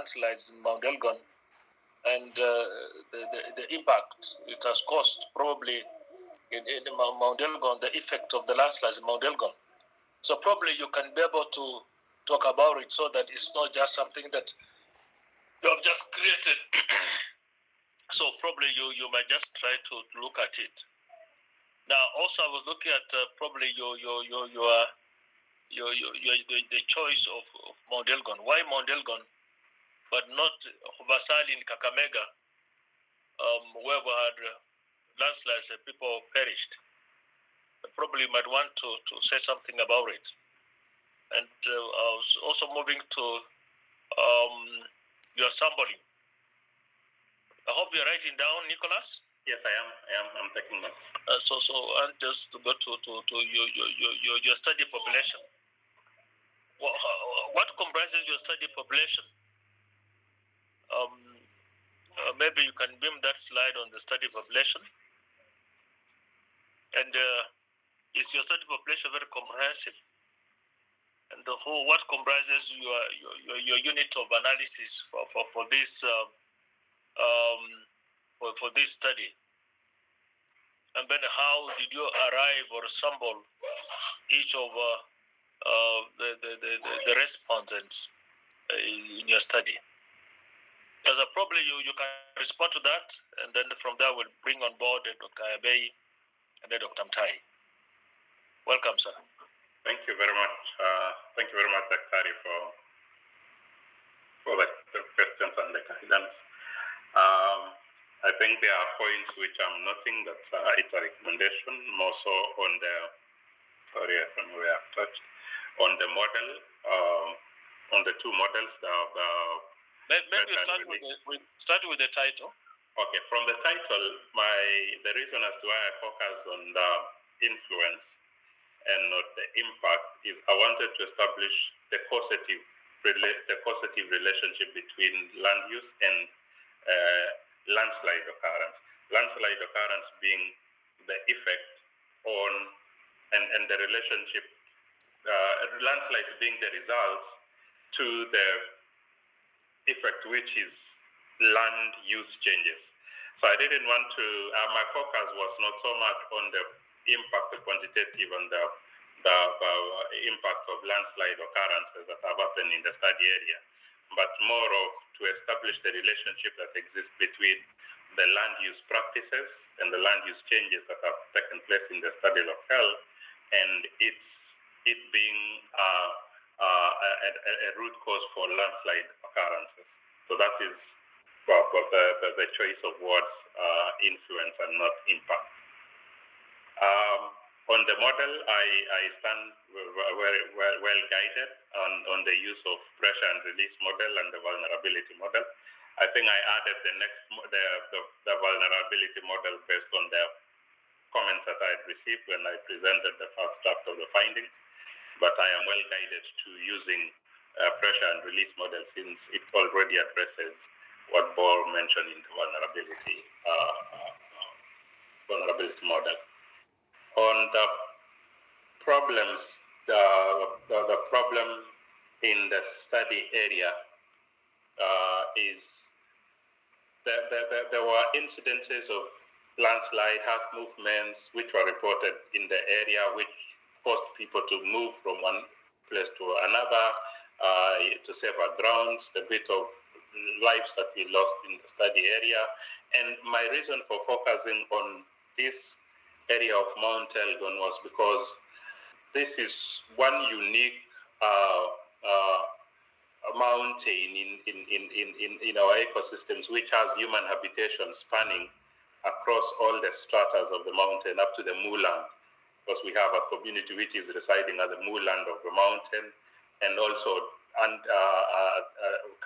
landslides in Mount Elgon and the impact it has caused probably in Mount Elgon, the effect of the landslides in Mount Elgon. So probably you can be able to talk about it so that it's not just something that you have just created. So probably you might just try to look at it. Now, also I was looking at probably the choice of Mount Elgon. Why Mount Elgon, but not Hubasali in Kakamega, where we had landslides and people perished? Probably you might want to say something about it. And I was also moving to your sampling. I hope you're writing down, Nicholas. Yes, I am. I'm taking notes. So and just to go to your study population. What comprises your study population? Maybe you can beam that slide on the study population. And is your study population very comprehensive? And what comprises your unit of analysis for this for this study? And then how did you arrive or assemble each of the respondents in your study? As probably you can respond to that, and then from there we'll bring on board Dr. Abey and then Dr. Mtai. Welcome, sir. Thank you very much. Thank you very much, Dr. for the questions and the guidance. I think there are points which I'm noting that it's a recommendation, more so on the, sorry, I don't know where I've touched, on the model, on the two models. Maybe start with the title. Okay, from the title, the reason as to why I focused on the influence and not the impact is I wanted to establish the causative relationship between land use and landslide occurrence. Landslide occurrence being the effect on and the relationship, landslides being the results to the effect, which is land use changes. So I didn't want to, my focus was not so much on the impact, the quantitative and the impact of landslide occurrences that have happened in the study area, but more of to establish the relationship that exists between the land use practices and the land use changes that have taken place in the study locale, and it being a root cause for landslide occurrences. So that is the choice of words, influence and not impact. On the model, I stand very well guided on the use of pressure and release model and the vulnerability model. I think I added the vulnerability model based on the comments that I had received when I presented the first draft of the findings, but I am well guided to using pressure and release model since it already addresses what Ball mentioned in the vulnerability model. On the problems, the problem in the study area is that there were incidences of landslide, earth movements, which were reported in the area, which caused people to move from one place to another to safer grounds, the bit of lives that we lost in the study area. And my reason for focusing on this area of Mount Elgon was because this is one unique mountain in our ecosystems, which has human habitation spanning across all the stratas of the mountain up to the moorland, because we have a community which is residing at the moorland of the mountain, and also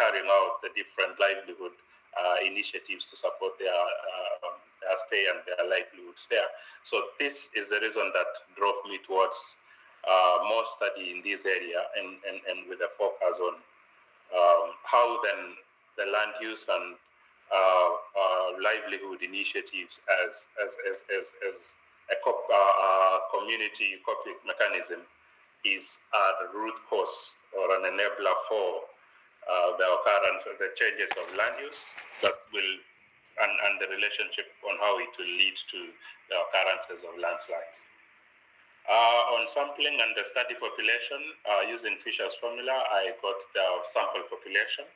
carrying out the different livelihood initiatives to support their stay and their livelihoods there. So this is the reason that drove me towards more study in this area, and with a focus on how then the land use and livelihood initiatives as a community coping mechanism is the root cause or an enabler for the occurrence of the changes of land use that will, and the relationship on how it will lead to the occurrences of landslides. On sampling and the study population, using Fisher's formula, I got the sample population.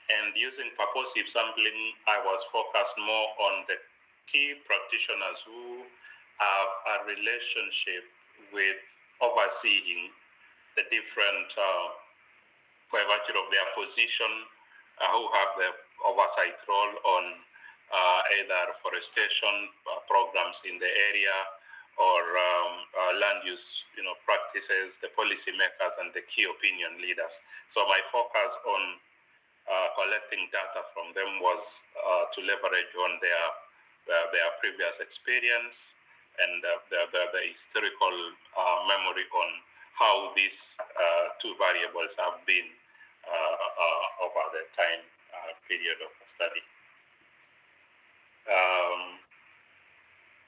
And using purposive sampling, I was focused more on the key practitioners who have a relationship with overseeing the different, by virtue of their position, who have the oversight role on either forestation programs in the area or land use, practices, the policymakers and the key opinion leaders. So my focus on collecting data from them was to leverage on their previous experience and the historical memory on how these two variables have been over the time period of the study.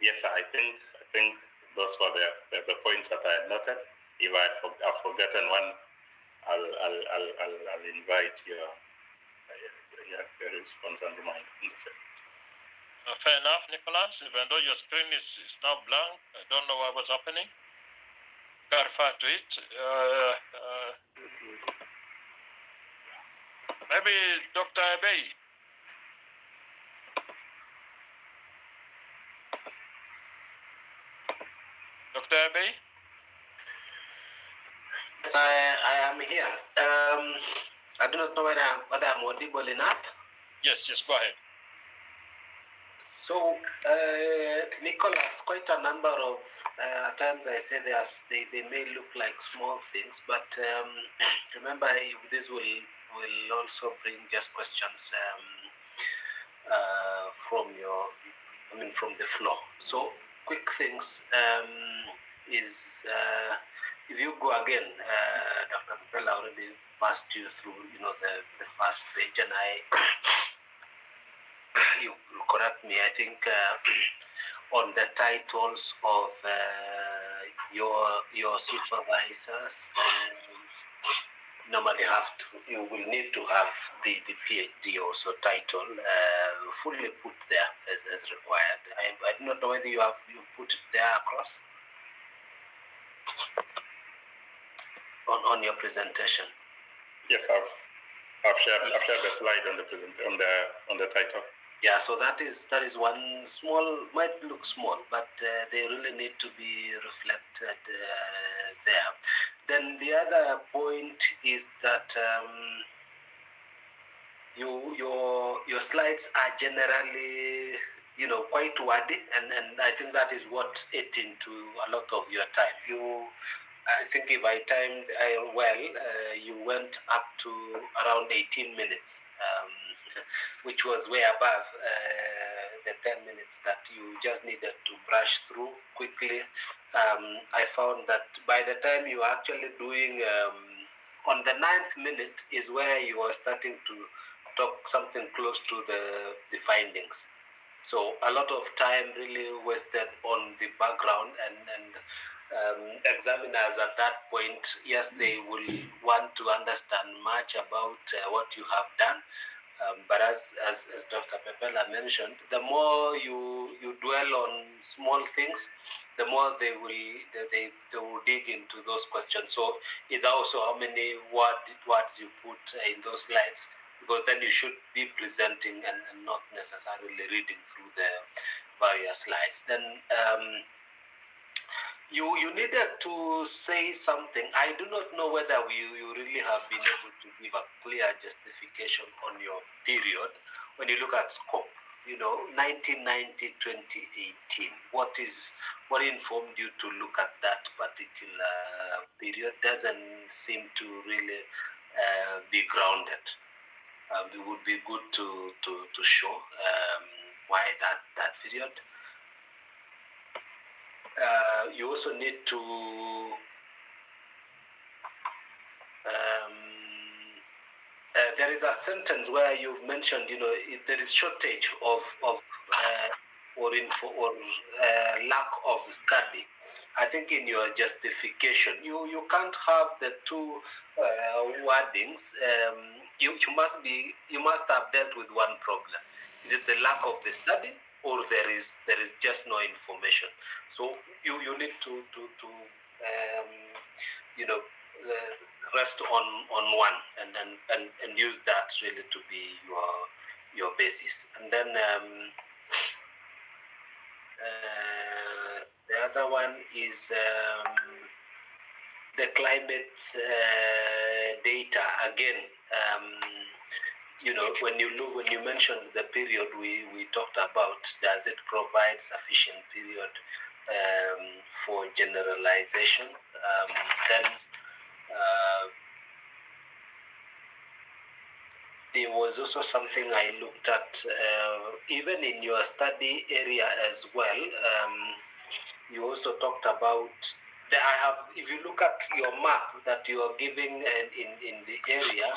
Yes, I think those were the points that I had noted. If I've forgotten one, I'll invite your response and remind. Fair enough, Nicholas. Even though your screen is now blank, I don't know what was happening. Can refer to it. Maybe Dr. Abbey. Dr. Abbey? Yes, I am here. I do not know whether I'm audible enough. Yes, go ahead. So, Nicholas, quite a number of times I say they may look like small things, but remember this will also bring just questions from the floor. So, quick things is if you go again, Dr. Pella already passed you through, the first page, and you correct me. I think on the titles of your supervisors, normally you will need to have the PhD also title fully put there as required. I do not know whether you've put it there across on your presentation. Yes, I've shared the slide on the title. Yeah, so that is one small, might look small, but they really need to be reflected there. Then the other point is that your slides are generally, quite wordy, and I think that is what ate into a lot of your time. I think if I timed well, you went up to around 18 minutes, which was way above the 10 minutes that you just needed to brush through quickly. I found that by the time you were actually doing, on the 9th minute is where you were starting to talk something close to the findings. So a lot of time really wasted on the background, and examiners at that point, yes, they will want to understand much about what you have done. But as Dr. Pepela mentioned, the more you dwell on small things, the more they will dig into those questions. So it's also how many words you put in those slides, because then you should be presenting and not necessarily reading through the various slides. Then you needed to say something. I do not know whether you really have been able to give a clear justification on your period when you look at scope. 1990-2018. What informed you to look at that particular period? Doesn't seem to really be grounded. It would be good to show why that period. You also need to there is a sentence where you've mentioned, there is shortage of lack of study I think in your justification, you can't have the two wordings. You must have dealt with one problem. Is it the lack of the study, or there is just no information? So you need to you know rest on one, and use that really to be your basis. And then the other one is the climate data. Again, when you mentioned the period we talked about, does it provide sufficient period for generalization? Then there was also something I looked at, even in your study area as well. You also talked about if you look at your map that you are giving in the area,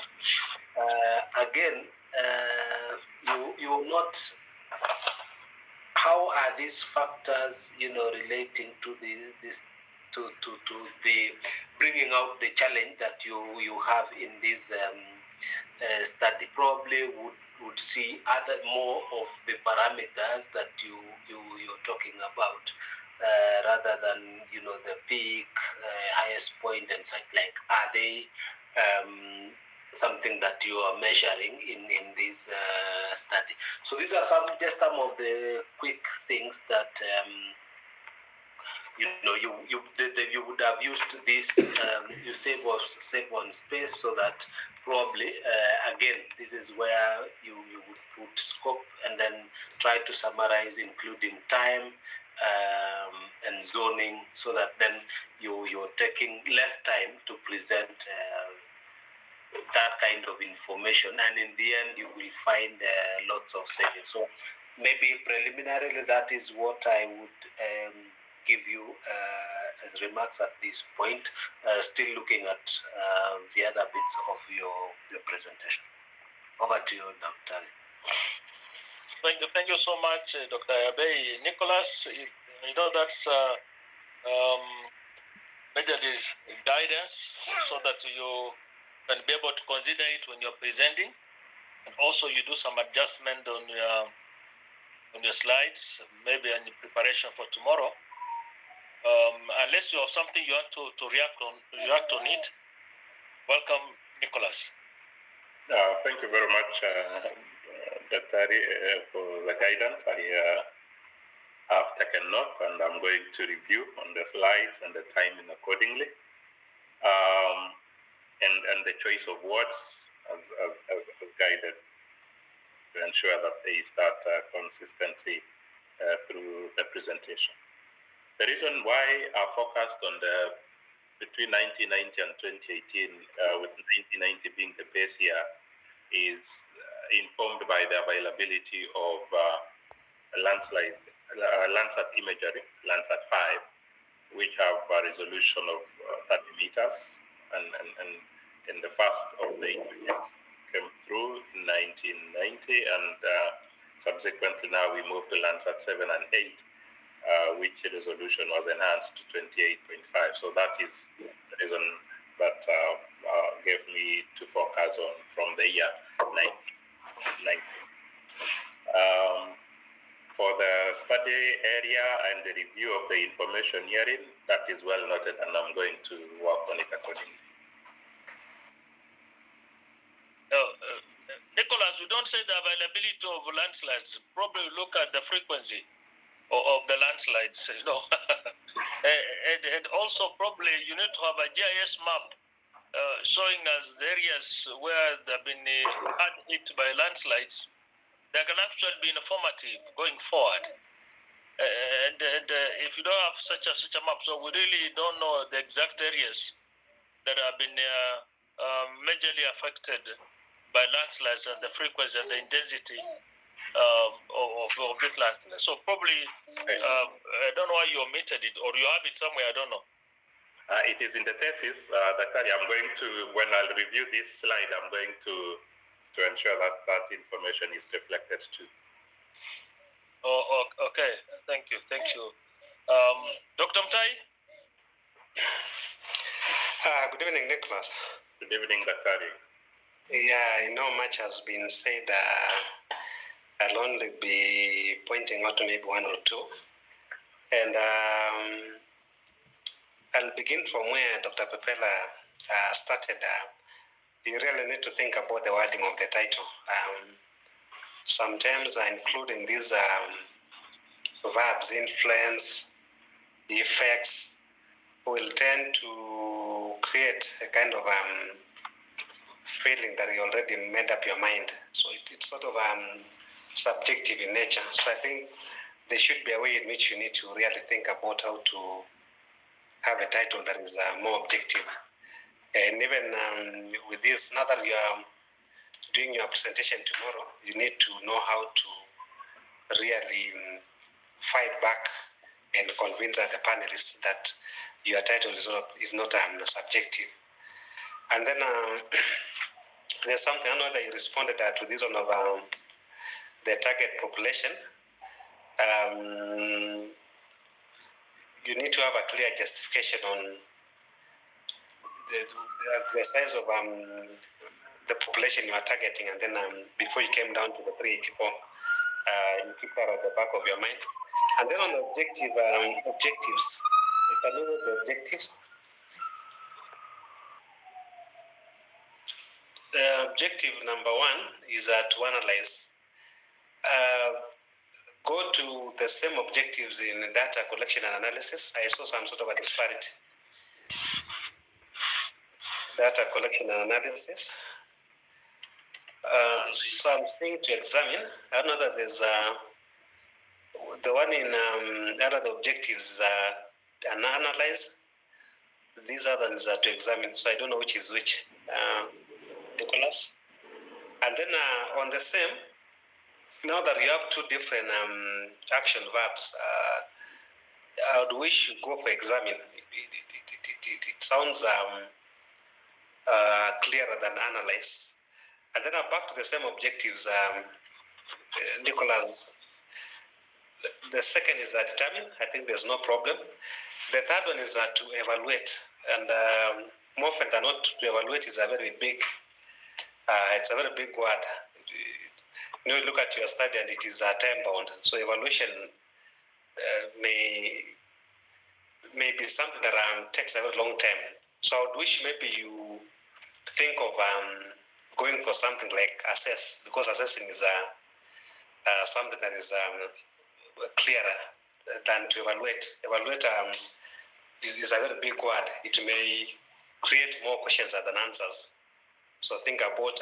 again, you will not. How are these factors, relating to the bringing out the challenge that you have in this study? Probably would see more of the parameters that you're talking about, rather than the peak, highest point and such like. Are they something that you are measuring in this study? So these are some of the quick things that you would have used this. You save on space, so that probably again, this is where you would put scope and then try to summarize, including time and zoning, so that then you're taking less time to present that kind of information, and in the end you will find lots of savings. So maybe preliminarily, that is what I would give you as remarks at this point, still looking at the other bits of your presentation. Over to you, Dr. Thank you so much, Dr. Abe. Nicholas, that's majorly guidance, so that you can be able to consider it when you're presenting, and also you do some adjustment on your slides, maybe in preparation for tomorrow. Unless you have something you want to react on it. Welcome, Nicholas. Thank you very much, Dr. Ari, for the guidance. I have taken note, and I'm going to review on the slides and the timing accordingly. And the choice of words as guided to ensure that there is that consistency through the presentation. The reason why I focused on between 1990 and 2018, with 1990 being the base year, is informed by the availability of Landsat imagery, Landsat 5, which have a resolution of 30 meters, and the first of the images came through in 1990, and subsequently now we moved to Landsat 7 and 8, which resolution was enhanced to 28.5. So that is the reason that gave me to focus on from the year 1990. For the study area and the review of the information herein, that is well noted, and I'm going to work on it accordingly. Nicholas, we don't say the availability of landslides. Probably look at the frequency of the landslides, and also probably you need to have a GIS map showing us the areas where they've been hard hit by landslides. They can actually be informative going forward. And if you don't have such a map, so we really don't know the exact areas that have been majorly affected by landslides, and the frequency and the intensity of this landslide. So probably, I don't know why you omitted it, or you have it somewhere, I don't know. It is in the thesis, Dr. I'm going to, when I'll review this slide, I'm going to ensure that that information is reflected too. Oh, okay. Thank you. Dr. Mtai? Good evening, Nicholas. Good evening, Daktari. Yeah, I know much has been said. I'll only be pointing out maybe one or two. And I'll begin from where Dr. Pepela started. You really need to think about the wording of the title. Sometimes including these verbs, influence, effects, will tend to create a kind of feeling that you already made up your mind. So it's sort of subjective in nature. So I think there should be a way in which you need to really think about how to have a title that is more objective. And even with this, now that you are doing your presentation tomorrow, you need to know how to really fight back and convince the panelists that your title is not subjective. And then there's something, I know that you responded to this one of the target population. You need to have a clear justification on the size of the population you are targeting, and then before you came down to the 384, you keep that at the back of your mind. And then on the objectives, if I know the objectives, the objective number one is to analyze. Go to the same objectives in data collection and analysis. I saw some sort of a disparity. Data collection and analysis. So I'm saying to examine. I know that there's the one in other objectives and analyze. These other ones are to examine. So I don't know which is which. Nicholas. And then on the same, now that you have two different action verbs, I would wish you go for examine. It sounds clearer than analyze. And then back to the same objectives, Nicholas. The second is determine. I think there's no problem. The third one is to evaluate. And more often than not, to evaluate is a very big, it's a very big word. You look at your study and it is time bound. So evaluation may be something that takes a very long time. So I would wish maybe you think of going for something like assess, because assessing is something that is clearer than to evaluate. Evaluate is a very big word. It may create more questions than answers. So think about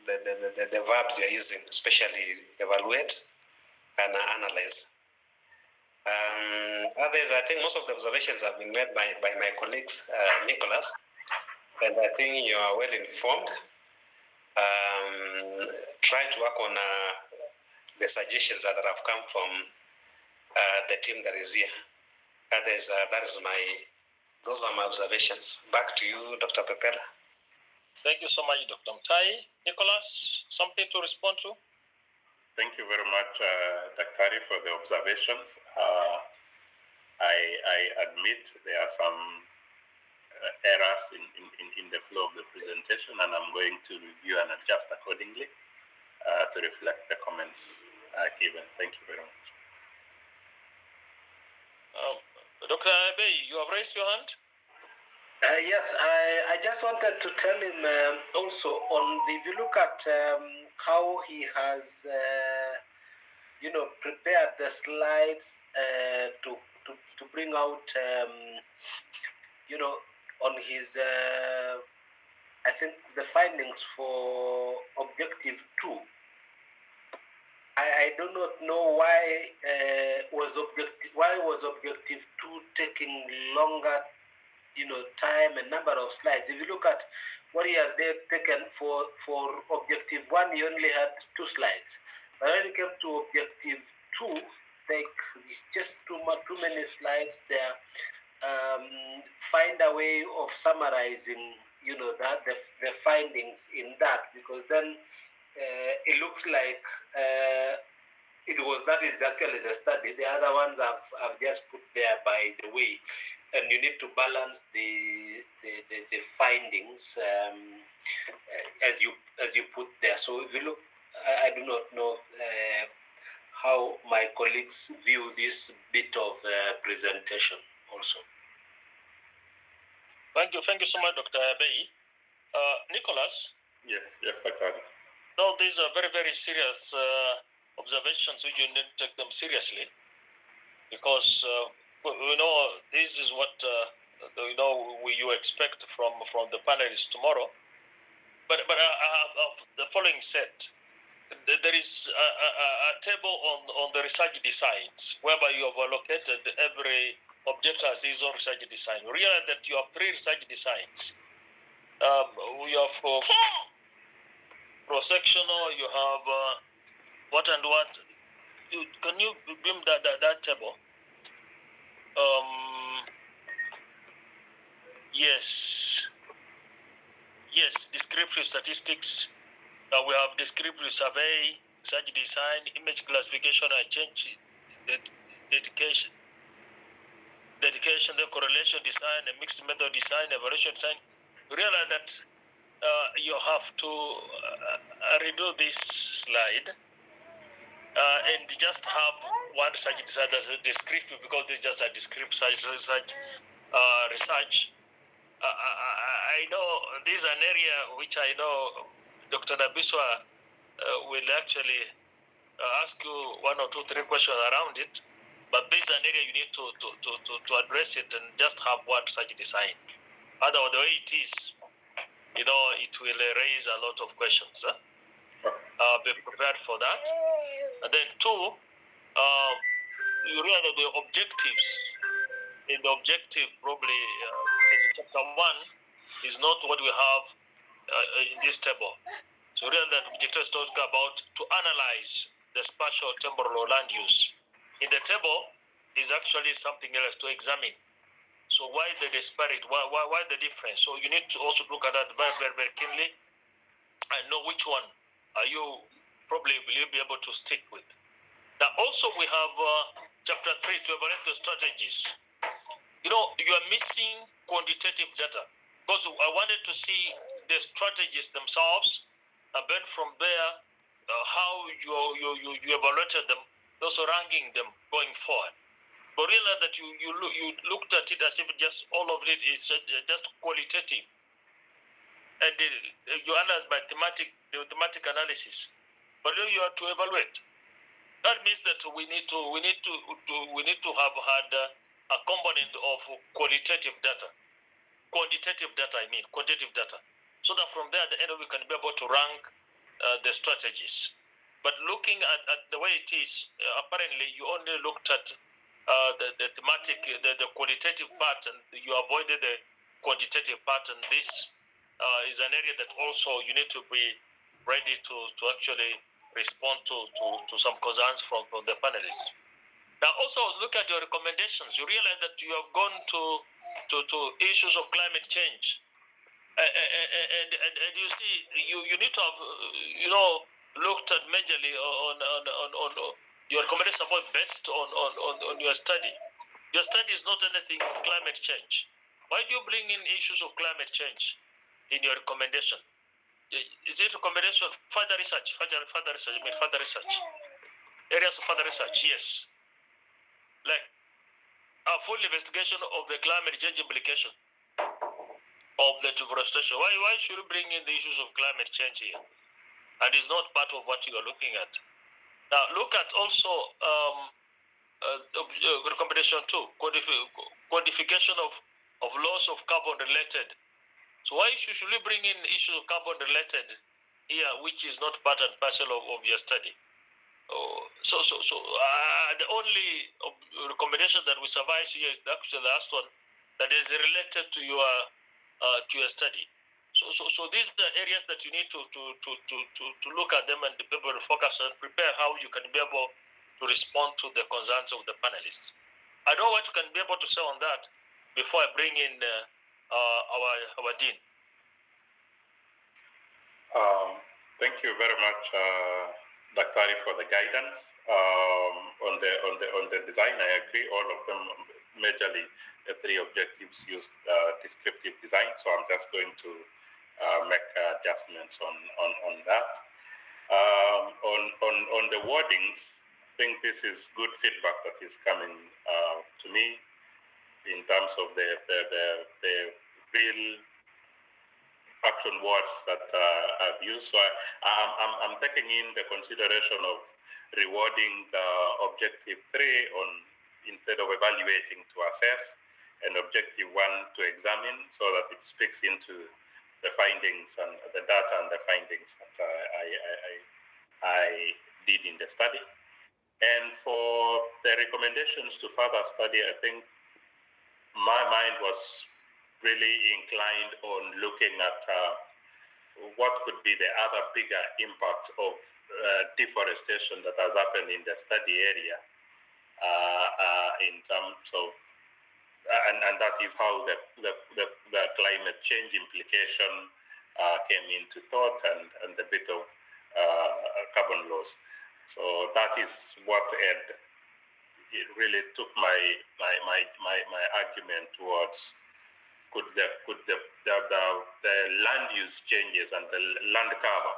the verbs you're using, especially evaluate and analyze. Others, I think most of the observations have been made by my colleagues, Nicholas, and I think you are well informed. Try to work on the suggestions that have come from the team that is here. Those are my observations. Back to you, Dr. Pepela. Thank you so much, Dr. Mtai. Nicholas, something to respond to? Thank you very much, Daktari, for the observations. I admit there are some errors in the flow of the presentation, and I'm going to review and adjust accordingly to reflect the comments given. Thank you very much. Dr. Abe, you have raised your hand? Yes, I just wanted to tell him also if you look at how he has, prepared the slides to bring out, on his, I think the findings for objective 2. I do not know why was objective 2 taking longer, time and number of slides. If you look at what he has taken for objective 1, he only had 2 slides. But when it came to objective 2, it's just too many slides there. Find a way of summarizing, that the findings in that, because then it looks like that is actually the study. The other ones I've just put there by the way. and you need to balance the findings as you put there. So if you look, I do not know how my colleagues view this bit of presentation also. Thank you so much, Dr. Abeyi. Nicholas? Yes, Dr. No, these are very, very serious observations, which you need to take them seriously, because we know this is what you expect from the panelists tomorrow. But I have the following set. There is a table on the research designs, whereby you have allocated every objector as his own research design. You realize that you have 3 research designs. You have cross-sectional, you have what and what. Can you beam that table? Yes, descriptive statistics. We have descriptive survey, research design, image classification and change dedication, the correlation design, the mixed method design, evaluation design. You realize that you have to redo this slide and just have one research design that's descriptive, because this is just a descriptive research. I know this is an area which I know Dr. Nabiswa will actually ask you 1 or 2, 3 questions around it, but this is an area you need to address it and just have one such design. Otherwise, the way it is, it will raise a lot of questions. Be prepared for that. And then 2, you realize that the objectives, in the objective probably in chapter 1 is not what we have in this table. So realize that objectives talk about to analyze the spatial, temporal, or land use. In the table is actually something else to examine. So why the disparity? Why the difference? So you need to also look at that very, very, very keenly and know which one are you probably will you be able to stick with. Now also we have chapter 3 to evaluate the strategies. You are missing quantitative data, because I wanted to see the strategies themselves, and then from there how you evaluated them, also ranking them going forward. But realize that you looked at it as if just all of it is just qualitative, and you analyze by thematic analysis. But then you have to evaluate. That means that we need to have had a component of qualitative data, quantitative data, so that from there at the end we can be able to rank the strategies. But looking at the way it is, apparently you only looked at the thematic, the qualitative part, and you avoided the quantitative part. And this is an area that also you need to be ready to actually respond to some concerns from the panelists. Now, also look at your recommendations. You realize that you have gone to issues of climate change, and you see you need to have looked at majorly on your recommendation about based on your study. Your study is not anything climate change. Why do you bring in issues of climate change in your recommendation? Is it recommendation further research? Further research. Areas of further research, yes. Like a full investigation of the climate change implication of the deforestation. Why should you bring in the issues of climate change here? And it's not part of what you are looking at. Now look at also recommendation 2, quantification of loss of carbon related. So why should we bring in issues of carbon related here, which is not part and parcel of your study? The only recommendation that we survive here is actually the last one that is related to your study. So these are the areas that you need to look at them and be able to focus and prepare how you can be able to respond to the concerns of the panelists. I don't know what you can be able to say on that before I bring in our dean. Thank you very much, Dr. Ali, for the guidance on the design. I agree, all of them majorly the three objectives used descriptive design. So I'm just going to make adjustments on that. On the wordings, I think this is good feedback that is coming to me in terms of the real action words that I've used. So I'm taking in the consideration of rewarding objective 3 instead of evaluating to assess, and objective 1 to examine, so that it speaks into the findings and the data and the findings that I did in the study. And for the recommendations to further study, I think my mind was really inclined on looking at what could be the other bigger impact of deforestation that has happened in the study area in terms of, and that is how the climate change implication came into thought, and the bit of carbon loss. So that is what it really took my argument towards could the land use changes and the land cover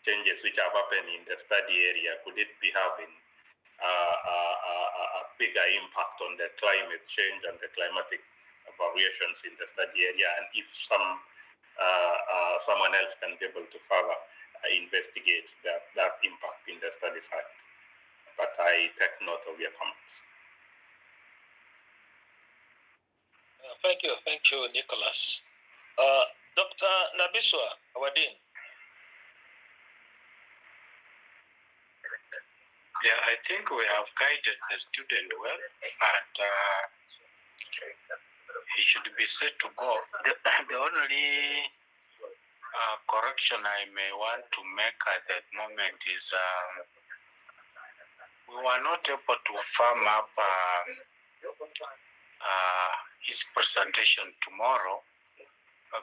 changes which have happened in the study area, could it be having a bigger impact on the climate change and the climatic variations in the study area, and if someone else can be able to further investigate that impact in the study site. But I take note of your comments. Thank you, Nicholas. Dr. Nabiswa, our Dean. Yeah, I think we have guided the student well, and he should be set to go. The only correction I may want to make at that moment is we were not able to firm up his presentation tomorrow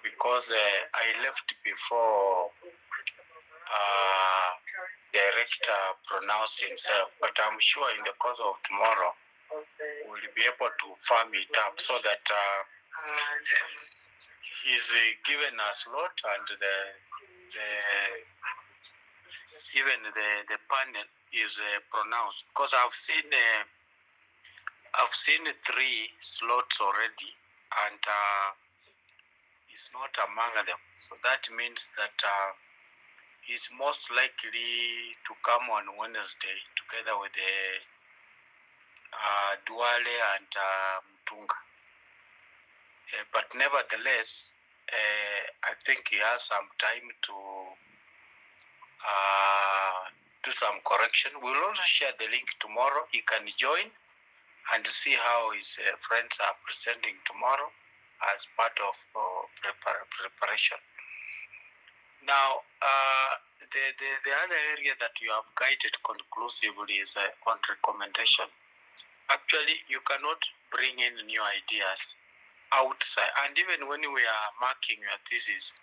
because I left before director pronounced himself, but I'm sure in the course of tomorrow we'll be able to firm it up so that he's given a slot, and even the panel is pronounced, because I've seen 3 slots already, and he's not among them. So that means that he's most likely to come on Wednesday together with Duale and Mutunga. But nevertheless, I think he has some time to do some correction. We'll also share the link tomorrow. He can join and see how his friends are presenting tomorrow as part of preparation. Now, the other area that you have guided conclusively is on recommendation. Actually, you cannot bring in new ideas outside. And even when we are marking your thesis,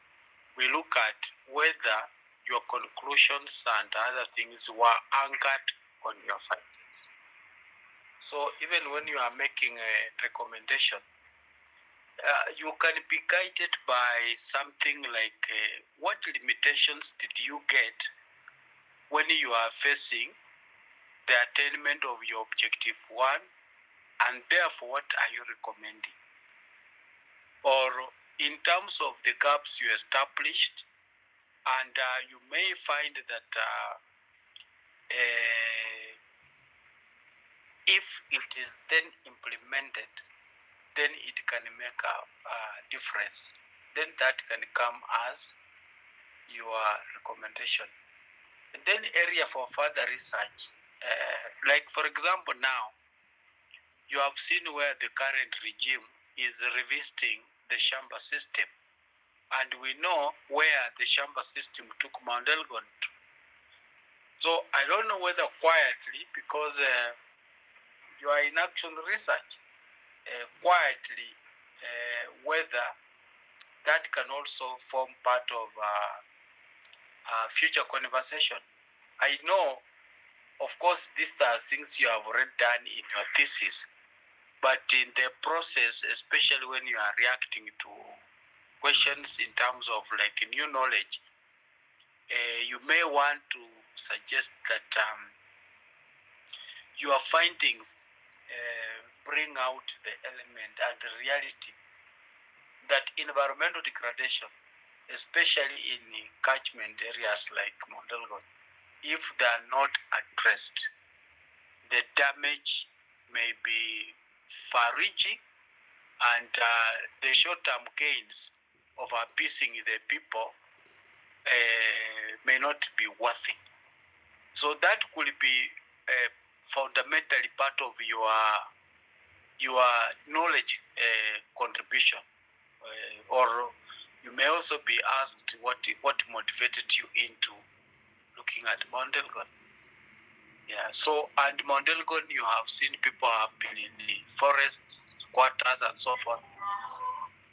we look at whether your conclusions and other things were anchored on your findings. So even when you are making a recommendation, you can be guided by something like what limitations did you get when you are facing the attainment of your objective 1, and therefore what are you recommending? Or in terms of the gaps you established, and you may find that if it is then implemented, then it can make a difference. Then that can come as your recommendation. And then area for further research, like for example now, you have seen where the current regime is revisiting the Shamba system. And we know where the Shamba system took Mount Elgon to. So I don't know whether quietly, because you are in action research, quietly, whether that can also form part of future conversation. I know, of course, these are things you have already done in your thesis, But in the process, especially when you are reacting to questions in terms of like new knowledge, you may want to suggest that your findings bring out the element and the reality that environmental degradation, especially in catchment areas like Mondelgon, if they are not addressed, the damage may be far-reaching, and the short-term gains of appeasing the people may not be worthy. So that could be fundamentally part of your knowledge contribution, or you may also be asked what motivated you into looking at Mondelgon. Yeah. So and Mondelgon, you have seen people have been in the forests, squatters, and so forth,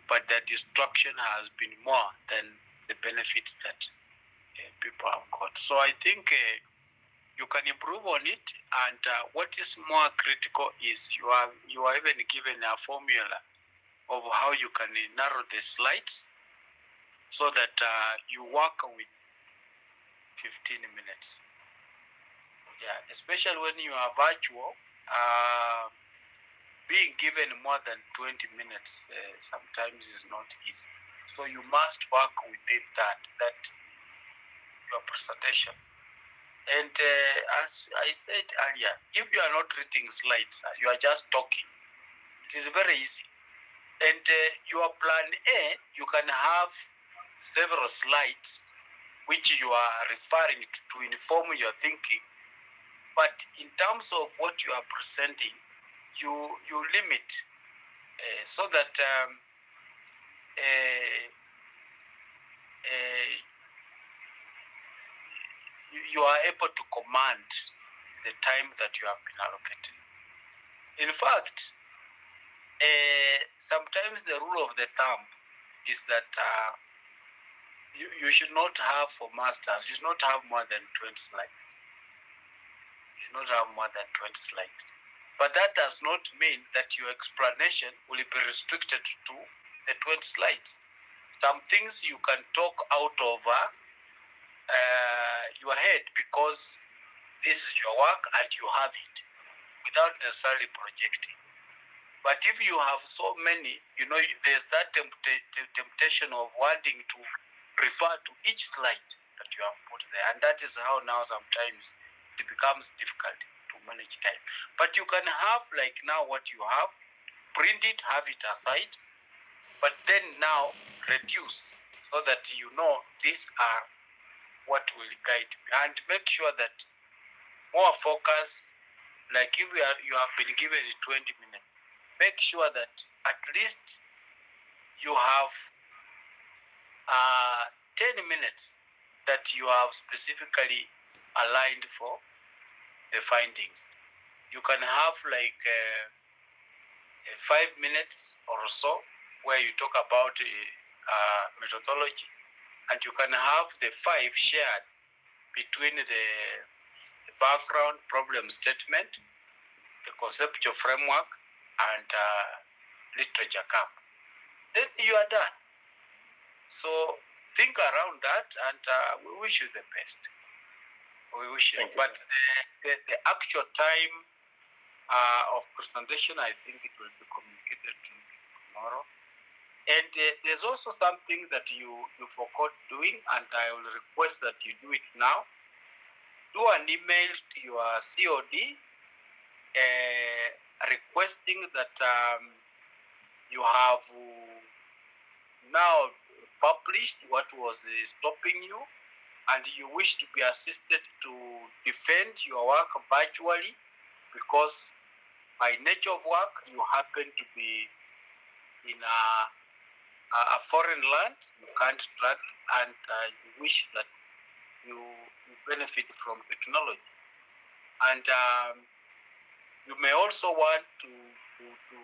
but the destruction has been more than the benefits that people have got. So I think you can improve on it, and what is more critical is you are even given a formula of how you can narrow the slides so that you work with 15 minutes. Yeah, especially when you are virtual, being given more than 20 minutes sometimes is not easy. So you must work within that your presentation. And as I said earlier, if you are not reading slides, you are just talking, it is very easy. And your plan A, you can have several slides which you are referring to inform your thinking. But in terms of what you are presenting, you limit so that you are able to command the time that you have been allocated. In fact, sometimes the rule of the thumb is that you should not have, for masters, you should not have more than 20 slides. You should not have more than 20 slides. But that does not mean that your explanation will be restricted to the 20 slides. Some things you can talk out of your head because this is your work and you have it without necessarily projecting. But if you have so many, there's that temptation of wanting to refer to each slide that you have put there. And that is how now sometimes it becomes difficult to manage time. But you can have, like now what you have, print it, have it aside, but then now reduce so that you know these are what will guide you. And make sure that more focus, like if you have been given 20 minutes, make sure that at least you have 10 minutes that you have specifically aligned for the findings. You can have like 5 minutes or so where you talk about methodology, and you can have the 5 shared between the background problem statement, the conceptual framework, and literature camp. Then you are done. So think around that, and we wish you the best. We wish you. But the actual time of presentation, I think it will be communicated to you tomorrow. And there's also something that you forgot doing, and I will request that you do it now. Do an email to your COD requesting that you have now published what was stopping you, and you wish to be assisted to defend your work virtually because by nature of work you happen to be in a foreign land, you can't travel, and you wish that you benefit from technology. And you may also want to do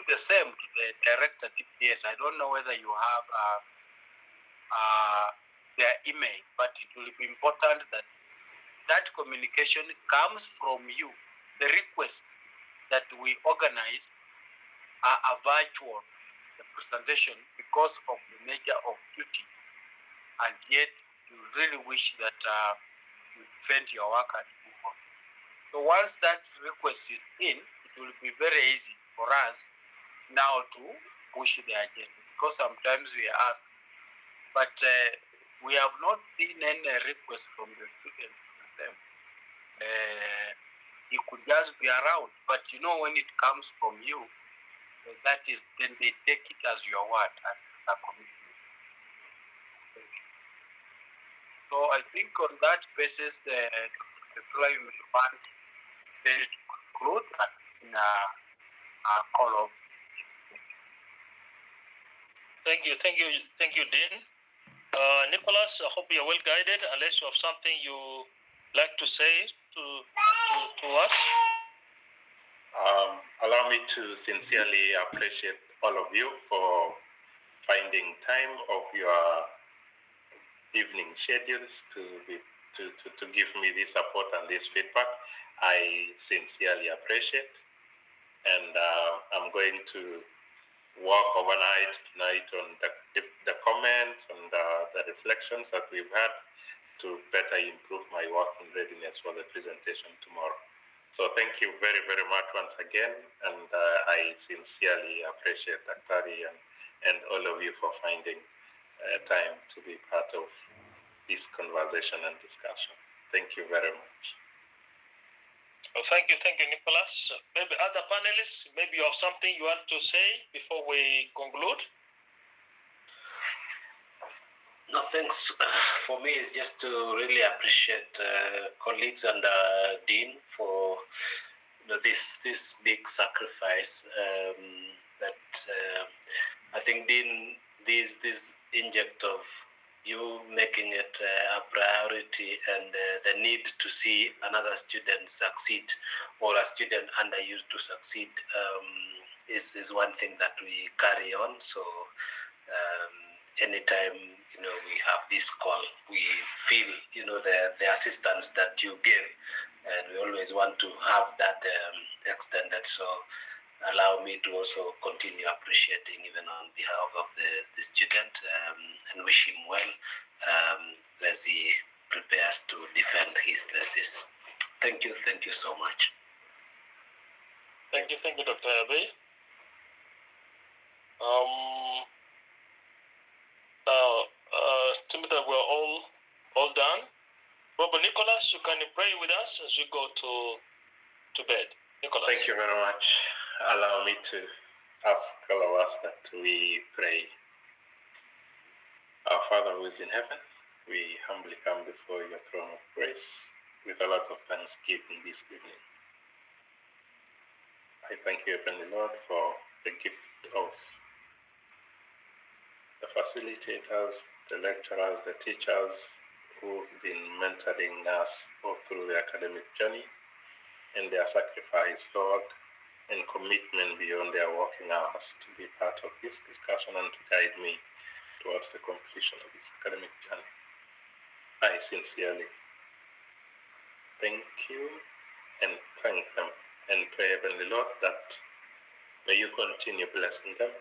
the same to the director TPS. I don't know whether you have their email, but it will be important that communication comes from you, the request, that we organize a virtual presentation because of the nature of duty, and yet you really wish that you defend your work and move on. So once that request is in, it will be very easy for us now to push the agenda, because sometimes we ask, but we have not seen any request from the students themselves. You could just be around, but you know, when it comes from you, that is, then they take it as your word and a commitment. So I think on that basis, the employment fund will conclude that in a call of. Thank you, Dean. Nicholas, I hope you're well guided. Unless you have something you like to say to us. Allow me to sincerely appreciate all of you for finding time of your evening schedules to give me this support and this feedback. I sincerely appreciate, and I'm going to work overnight tonight on the comments and the reflections that we've had to better improve my working readiness for the presentation tomorrow. So thank you very, very much once again, and I sincerely appreciate Daktari and all of you for finding time to be part of this conversation and discussion. Thank you very much. Well, thank you, Nicholas. Maybe other panelists, maybe you have something you want to say before we conclude? No, thanks. For me, it's just to really appreciate colleagues and Dean for this big sacrifice. That I think Dean, this inject of you making it a priority and the need to see another student succeed or a student under you to succeed is one thing that we carry on. So anytime we have this call, we feel the assistance that you give, and we always want to have that extended. So allow me to also continue appreciating even on behalf of the student and wish him well as he prepares to defend his thesis. Thank you so much. Thank you, Dr. Abe. Timothy, we're all done. Robert Nicholas, you can pray with us as we go to bed. Nicholas. Thank you very much. Allow me to ask all of us that we pray. Our Father who is in heaven, we humbly come before your throne of grace with a lot of thanksgiving this evening. I thank you, Heavenly Lord, for the gift of the facilitators, the lecturers, the teachers who've been mentoring us all through the academic journey, and their sacrifice, Lord, and commitment beyond their working hours to be part of this discussion and to guide me towards the completion of this academic journey. I sincerely thank you and thank them, and pray, Heavenly Lord, that may you continue blessing them,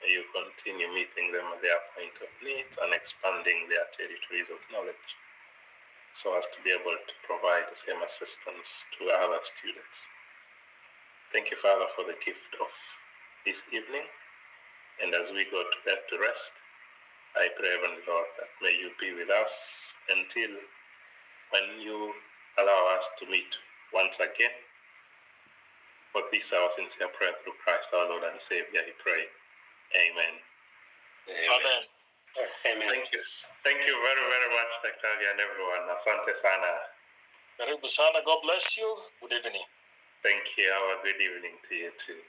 may you continue meeting them at their point of need and expanding their territories of knowledge so as to be able to provide the same assistance to other students. Thank you, Father, for the gift of this evening, and as we go to bed to rest, I pray, Heavenly Lord, that may you be with us until when you allow us to meet once again. For this our sincere prayer through Christ our Lord and Savior, I pray. Amen. Amen. Amen. Thank you. Thank you very, very much, Dr. and everyone. Asante sana. Karibu sana. God bless you. Good evening. Thank you. Have a good evening to you too.